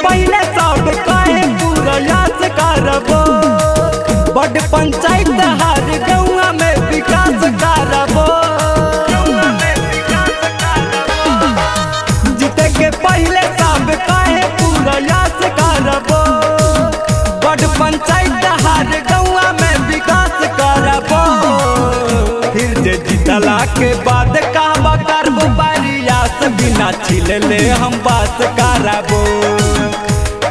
पहले सब कहे पूरा याद करबो, बड़ पंचायत हर गौवा में विकास करबो। जीते के पहले सब कहे पूरा याद करबो, बड़ पंचायत हर गौवा में विकास करबो। फिर जे जीतला के बाद कहबा करबो बारियास बिना छिलले हम बात करबो।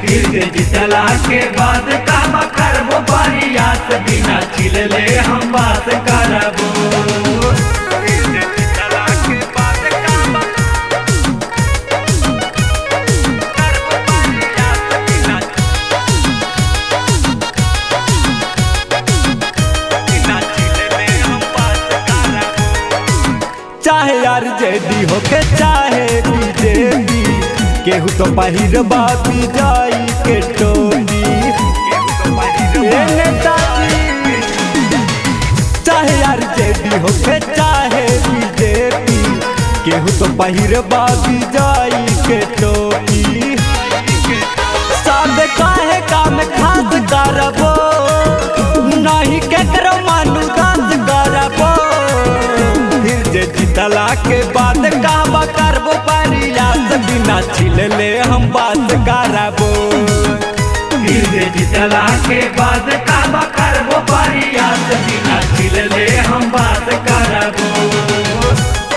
फिर जे जीतला के बाद कहबा करबो बारियास बिना छिलले हम बात करबो। फिर जे जीतला के बाद कहबा करबो बारियास बिना छिलले हम बात करबो। चाहे आरजेडी हो के चाहे बीजेपी, केहू तो पहिर बापी जाई के टोली। चाहे आरजेडी हो के चाहे बीजेपी, केहू तो पहिर बापी जाई के टोली। सब काहे काम खास करबो, नहीं केकरो मानू दास करबो। फिर जे जीतला के बाद कहबा करबो बारियास बिना छिलले हम बात करबो। फिर जे जीतला के बाद कहबा करबो बारियास बिना छिलले हम बात करबो।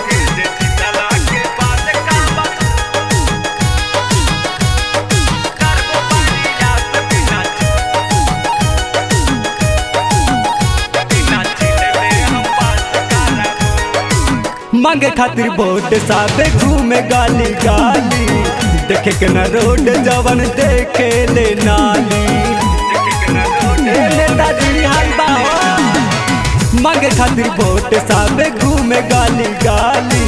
फिर जे जीतला के बाद कहबा करबो बारियास बिना छिलले हम बात करबो। मांगे खातिर वोट साबे घूमे गाली गाली, देखे के न रोड जवन देखे ले नाली। नेताजी हलवा मांगे खातिर वोट साबे घूमे गाली गाली,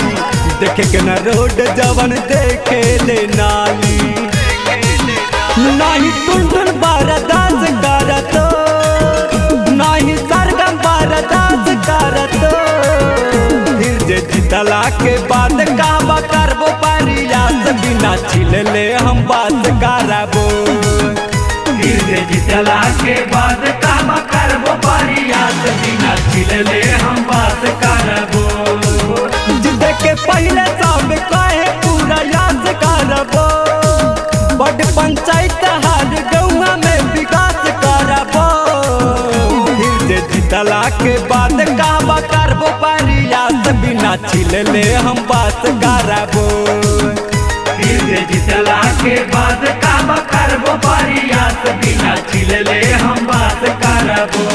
देखे के न रोड जवन देखे ले नाली। नहीं टुनटुन बर्दाश्त करतो, नहीं सरगम बर्दाश्त करतो। फिर जे जीतला के बाद कहबा करबो बारियास बिना छिलले हम बात करबो। फिर जे जीतला के बाद कहबा करबो बारियास बिना छिलले हम बात करबो। जीते के पहले सब कहे पूरा याद करबो, बड़ पंचायत हर गौवा में विकास करबो। फिर जे जीतला के बाद कहबा करबो बारियास बिना छिलले हम बात करबो। फिर जे जीतला के बाद कहबा करबो बारियास बिना छिलले हम बात करबो।